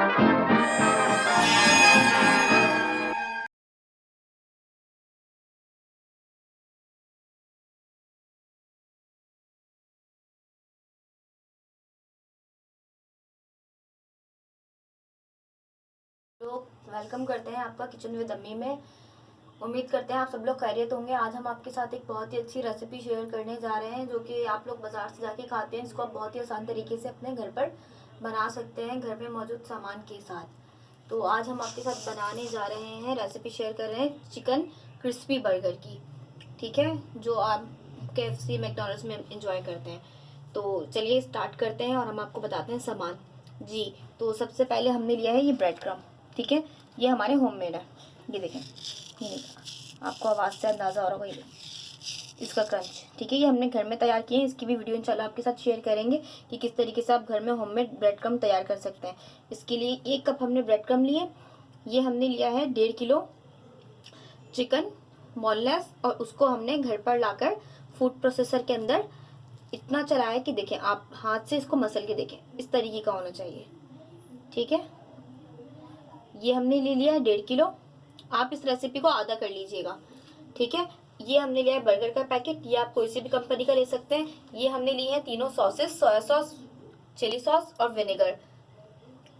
लोग वेलकम करते हैं आपका किचन विद अम्मी में। उम्मीद करते हैं आप सब लोग खैरियत होंगे। आज हम आपके साथ एक बहुत ही अच्छी रेसिपी शेयर करने जा रहे हैं जो कि आप लोग बाज़ार से जाके खाते हैं। इसको आप बहुत ही आसान तरीके से अपने घर पर बना सकते हैं घर में मौजूद सामान के साथ। तो आज हम आपके साथ बनाने जा रहे हैं, रेसिपी शेयर कर रहे हैं चिकन क्रिस्पी बर्गर की। ठीक है, जो आप KFC मैकडॉनल्ड्स में इंजॉय करते हैं। तो चलिए स्टार्ट करते हैं और हम आपको बताते हैं सामान जी। तो सबसे पहले हमने लिया है ये ब्रेड क्रम्ब। ठीक है, ये हमारे होममेड है। ये देखें, ये आपको आवाज़ से अंदाज़ा हो रहा होगा, ये इसका क्रंच। ठीक है, ये हमने घर में तैयार किए हैं। इसकी भी वीडियो इंशाल्लाह आपके साथ शेयर करेंगे कि किस तरीके से आप घर में होममेड ब्रेड क्रम्ब तैयार कर सकते हैं। इसके लिए 1 कप हमने ब्रेड क्रम्ब लिए। ये हमने लिया है 1.5 किलो चिकन बोनलेस, और उसको हमने घर पर लाकर फूड प्रोसेसर के अंदर इतना चलाया कि देखें, आप हाथ से इसको मसल के देखें, इस तरीके का होना चाहिए। ठीक है, ये हमने ले लिया है 1.5 किलो। आप इस रेसिपी को आधा कर लीजिएगा। ठीक है, ये हमने लिया है बर्गर का पैकेट। ये आप कोई सी भी कंपनी का ले सकते हैं। ये हमने लिए हैं तीनों sauces, soya sauce, chilli sauce और विनेगर।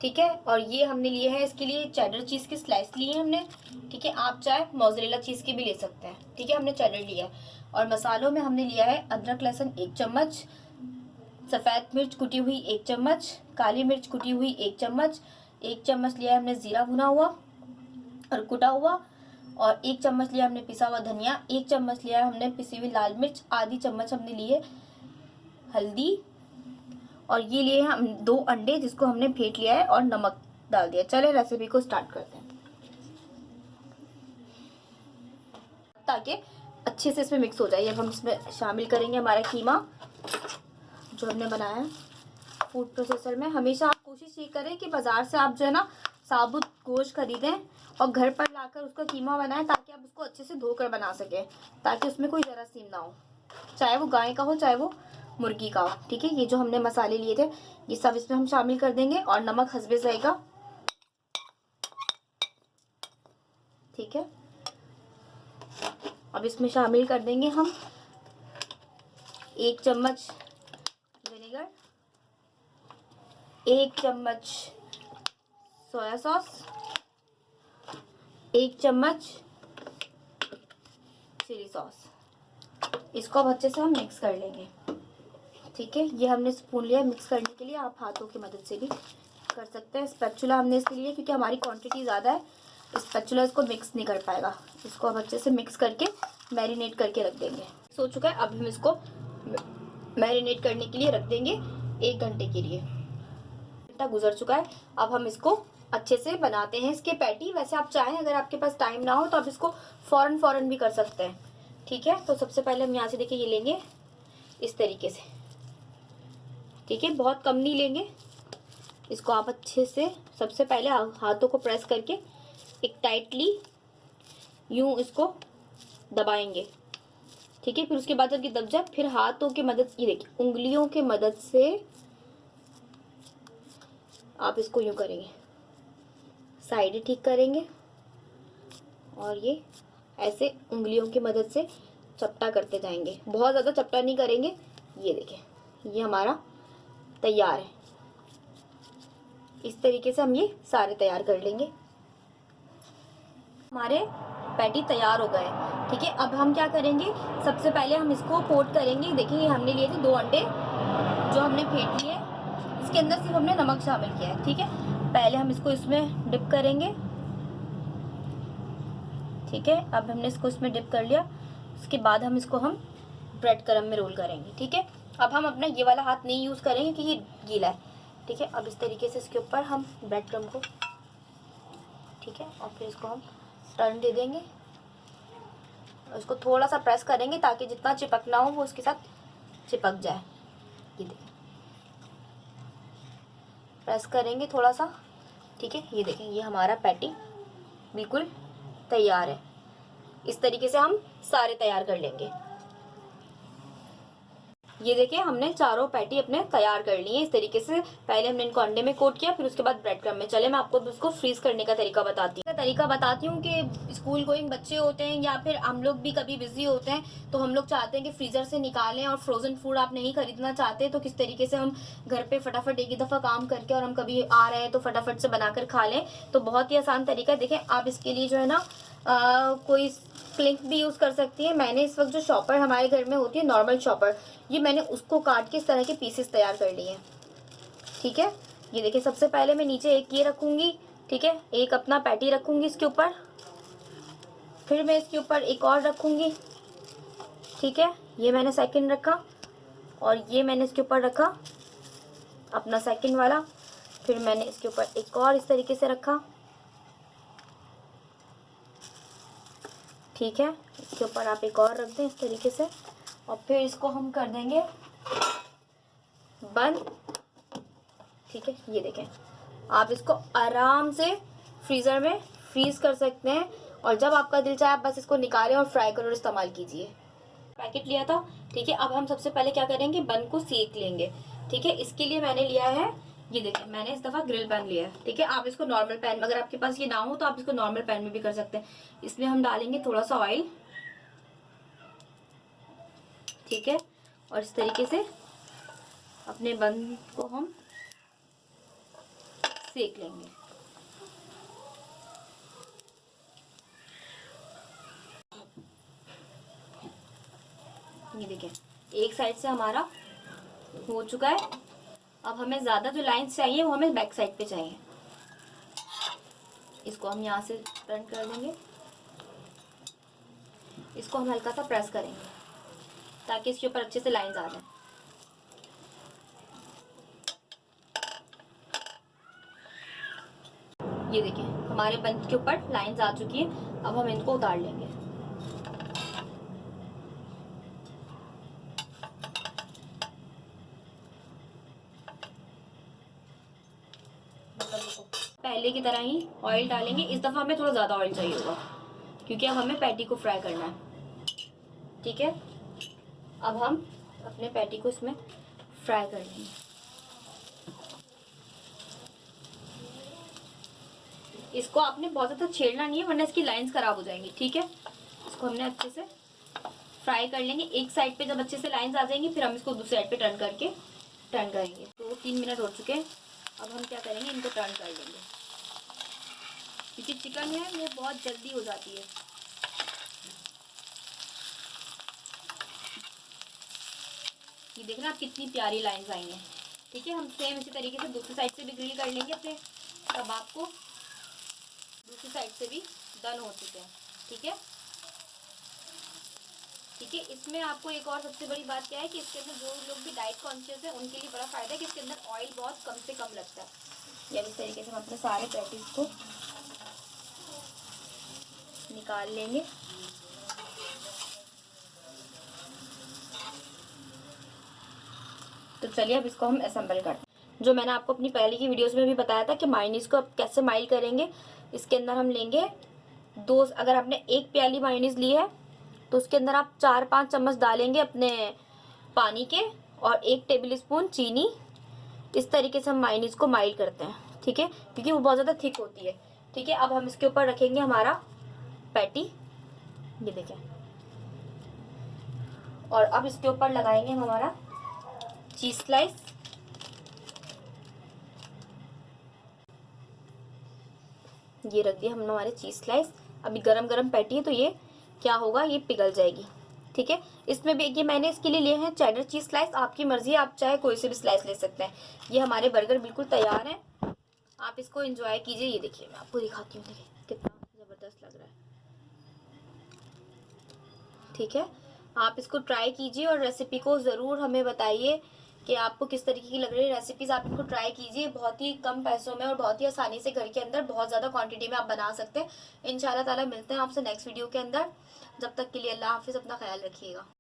ठीक है, और ये हमने लिए हैं इसके लिए चेडर चीज़ की स्लाइस ली है हमने। ठीक है, आप चाहे मोज़रेला चीज़ की भी ले सकते हैं। ठीक है, हमने चेडर लिया है। और मसालों में हमने लिया है अदरक लहसुन 1 चम्मच, सफ़ेद मिर्च कुटी हुई 1 चम्मच, काली मिर्च कुटी हुई 1 चम्मच, 1 चम्मच लिया है हमने ज़ीरा भुना हुआ और कुटा हुआ, और 1 चम्मच लिया हमने पिसा हुआ धनिया, 1 चम्मच लिया हमने पिसी हुई लाल मिर्च, आधी चम्मच हमने लिए हल्दी, और ये लिए हम 2 अंडे जिसको हमने फेंट लिया है और नमक डाल दिया। चले रेसिपी को स्टार्ट करते हैं। ताकि अच्छे से इसमें मिक्स हो जाए, अब हम इसमें शामिल करेंगे हमारा कीमा जो हमने बनाया है फूड प्रोसेसर में। हमेशा आप कोशिश ये करें कि बाज़ार से आप जो है ना साबुत गोश्त खरीदें और घर पर लाकर उसका कीमा बनाएं, ताकि आप उसको अच्छे से धोकर बना सकें, ताकि उसमें कोई जरासीम ना हो, चाहे वो गाय का हो चाहे वो मुर्गी का हो। ठीक है, ये जो हमने मसाले लिए थे ये सब इसमें हम शामिल कर देंगे, और नमक हस्बे जाएगा। ठीक है, अब इसमें शामिल कर देंगे हम 1 चम्मच विनेगर, 1 चम्मच सोया सॉस, 1 चम्मच चिली सॉस। इसको अब अच्छे से हम मिक्स कर लेंगे। ठीक है, ये हमने स्पून लिया मिक्स करने के लिए, आप हाथों की मदद से भी कर सकते हैं। स्पैचुला हमने इसके लिए क्योंकि हमारी क्वांटिटी ज़्यादा है, स्पैचुला इसको मिक्स नहीं कर पाएगा। इसको अब अच्छे से मिक्स करके मैरिनेट करके रख देंगे। हो चुका है, अब हम इसको मैरिनेट करने के लिए रख देंगे 1 घंटे के लिए। घंटा गुजर चुका है, अब हम इसको अच्छे से बनाते हैं इसके पैटी। वैसे आप चाहें, अगर आपके पास टाइम ना हो तो आप इसको फ़ौरन भी कर सकते हैं। ठीक है, तो सबसे पहले हम यहाँ से देखिए ये लेंगे इस तरीके से। ठीक है, बहुत कम नहीं लेंगे इसको। आप अच्छे से सबसे पहले हाथों को प्रेस करके एक टाइटली यूं इसको दबाएंगे। ठीक है, फिर उसके बाद जब ये दब जाए, फिर हाथों की मदद, ये देखिए उंगलियों की मदद से आप इसको यूं करेंगे, साइड ठीक करेंगे, और ये ऐसे उंगलियों की मदद से चपटा करते जाएंगे। बहुत ज़्यादा चपटा नहीं करेंगे। ये देखें, ये हमारा तैयार है। इस तरीके से हम ये सारे तैयार कर लेंगे। हमारे पैटी तैयार हो गए। ठीक है, अब हम क्या करेंगे, सबसे पहले हम इसको कोट करेंगे। देखिए हमने लिए थे 2 अंडे जो हमने फेंट लिए, इसके अंदर सिर्फ हमने नमक शामिल किया है। ठीक है, पहले हम इसको इसमें डिप करेंगे। ठीक है, अब हमने इसको इसमें डिप कर लिया। उसके बाद हम इसको ब्रेड क्रम्ब में रोल करेंगे। ठीक है, अब हम अपना ये वाला हाथ नहीं यूज़ करेंगे क्योंकि ये गीला है। ठीक है, अब इस तरीके से इसके ऊपर हम ब्रेड क्रम्ब को, ठीक है, और फिर इसको हम टर्न दे देंगे और इसको थोड़ा सा प्रेस करेंगे ताकि जितना चिपकना हो वो उसके साथ चिपक जाए। ये देखिए, प्रेस करेंगे थोड़ा सा। ठीक है, ये देखें, ये हमारा पैटी बिल्कुल तैयार है। इस तरीके से हम सारे तैयार कर लेंगे। ये देखिए हमने चारों पैटी अपने तैयार कर ली है इस तरीके से। पहले हमने इनको अंडे में कोट किया, फिर उसके बाद ब्रेड क्रम्ब में। चले मैं आपको उसको फ्रीज करने का तरीका बताती हूँ कि स्कूल गोइंग बच्चे होते हैं या फिर हम लोग भी कभी बिजी होते हैं, तो हम लोग चाहते हैं कि फ्रीजर से निकालें, और फ्रोजन फूड आप नहीं खरीदना चाहते तो किस तरीके से हम घर पे फटाफट एक ही दफ़ा काम करके और हम कभी आ रहे हैं तो फटाफट से बनाकर खा लें। तो बहुत ही आसान तरीका है। देखें आप इसके लिए जो है ना कोई क्लिंक भी यूज़ कर सकती है। मैंने इस वक्त जो शॉपर हमारे घर में होती है, नॉर्मल शॉपर, ये मैंने उसको काट के इस तरह के पीसेस तैयार कर लिए हैं। ठीक है, ये देखिए सबसे पहले मैं नीचे एक ये रखूँगी। ठीक है, एक अपना पैटी रखूँगी इसके ऊपर, फिर मैं इसके ऊपर एक और रखूँगी। ठीक है, ये मैंने सेकंड रखा, और ये मैंने इसके ऊपर रखा अपना सेकंड वाला, फिर मैंने इसके ऊपर एक और इस तरीके से रखा। ठीक है, इसके ऊपर आप एक और रख दें इस तरीके से, और फिर इसको हम कर देंगे बंद। ठीक है, ये देखें आप इसको आराम से फ्रीज़र में फ्रीज़ कर सकते हैं, और जब आपका दिल चाहे आप बस इसको निकालें और फ्राई करो और इस्तेमाल कीजिए। पैकेट लिया था। ठीक है, अब हम सबसे पहले क्या करेंगे, बन को सेक लेंगे। ठीक है, इसके लिए मैंने लिया है, ये देखिए मैंने इस दफ़ा ग्रिल पैन लिया है। ठीक है, आप इसको नॉर्मल पैन में, अगर आपके पास ये ना हो तो आप इसको नॉर्मल पैन में भी कर सकते हैं। इसमें हम डालेंगे थोड़ा सा ऑयल। ठीक है, और इस तरीके से अपने बन को हम सेक लेंगे। ये देखिए एक साइड से हमारा हो चुका है। अब हमें ज़्यादा जो लाइंस चाहिए वो हमें बैक साइड पे चाहिए। इसको हम यहाँ से टर्न कर देंगे, इसको हम हल्का सा प्रेस करेंगे ताकि इसके ऊपर अच्छे से लाइंस आ जाए। ये देखिए हमारे बन के ऊपर लाइंस आ चुकी है। अब हम इनको उतार लेंगे। पहले की तरह ही ऑयल डालेंगे। इस दफ़ा हमें थोड़ा ज़्यादा ऑयल चाहिए होगा क्योंकि अब हमें पैटी को फ्राई करना है। ठीक है, अब हम अपने पैटी को इसमें फ्राई कर लेंगे। इसको आपने बहुत ज़्यादा छेड़ना नहीं है वरना इसकी लाइंस ख़राब हो जाएंगी। ठीक है, इसको हमने अच्छे से फ्राई कर लेंगे। एक साइड पे जब अच्छे से लाइंस आ जाएंगी फिर हम इसको दूसरी साइड पे टर्न करेंगे। तो 3 मिनट हो चुके हैं। अब हम क्या करेंगे, इनको टर्न कर लेंगे क्योंकि चिकन है वो बहुत जल्दी हो जाती है। ये देखना आप कितनी प्यारी लाइंस आई हैं। ठीक है, हम सेम इसी तरीके से दूसरी साइड से भी ग्रिल कर लेंगे अपने कबाब को। दूसरी साइड से भी डन हो चुके हैं। ठीक है, ठीक है, इसमें आपको एक और सबसे बड़ी बात क्या है कि इसके अंदर जो लोग भी डाइट कॉन्शियस है उनके लिए बड़ा फ़ायदा है कि इसके अंदर ऑयल बहुत कम से कम लगता है। या इस तरीके से हम अपने सारे पैटीज को निकाल लेंगे। तो चलिए अब इसको हम असेंबल करते हैं। जो मैंने आपको अपनी पहले की वीडियोस में भी बताया था कि मायोनीज़ को अब कैसे माइल करेंगे। इसके अंदर हम लेंगे अगर आपने 1 प्याली मायोनीज़ ली है तो उसके अंदर आप 4-5 चम्मच डालेंगे अपने पानी के, और 1 टेबल स्पून चीनी। इस तरीके से हम मायोनीज़ को माइल करते हैं। ठीक है, क्योंकि वो बहुत ज़्यादा थिक होती है। ठीक है, अब हम इसके ऊपर रखेंगे हमारा पैटी। ये देखें, और अब इसके ऊपर लगाएंगे हम हमारा चीज़ स्लाइस। ये रख दिया हमने हमारे चीज़ स्लाइस। अभी गरम गरम पैटी है तो ये क्या होगा, ये पिघल जाएगी। ठीक है, इसमें भी ये मैंने इसके लिए लिए हैं चेडर चीज़ स्लाइस। आपकी मर्जी है, आप चाहे कोई से भी स्लाइस ले सकते हैं। ये हमारे बर्गर बिल्कुल तैयार है, आप इसको एंजॉय कीजिए। ये देखिए मैं आपको दिखाती हूँ, देखिए कितना ज़बरदस्त लग रहा है। ठीक है, आप इसको ट्राई कीजिए और रेसिपी को ज़रूर हमें बताइए कि आपको किस तरीके की लग रही है रेसिपीज़। आप इनको ट्राई कीजिए, बहुत ही कम पैसों में और बहुत ही आसानी से घर के अंदर बहुत ज़्यादा क्वांटिटी में आप बना सकते हैं। इंशाल्लाह ताला मिलते हैं आपसे नेक्स्ट वीडियो के अंदर। जब तक के लिए अल्लाह हाफिज़, अपना ख्याल रखिएगा।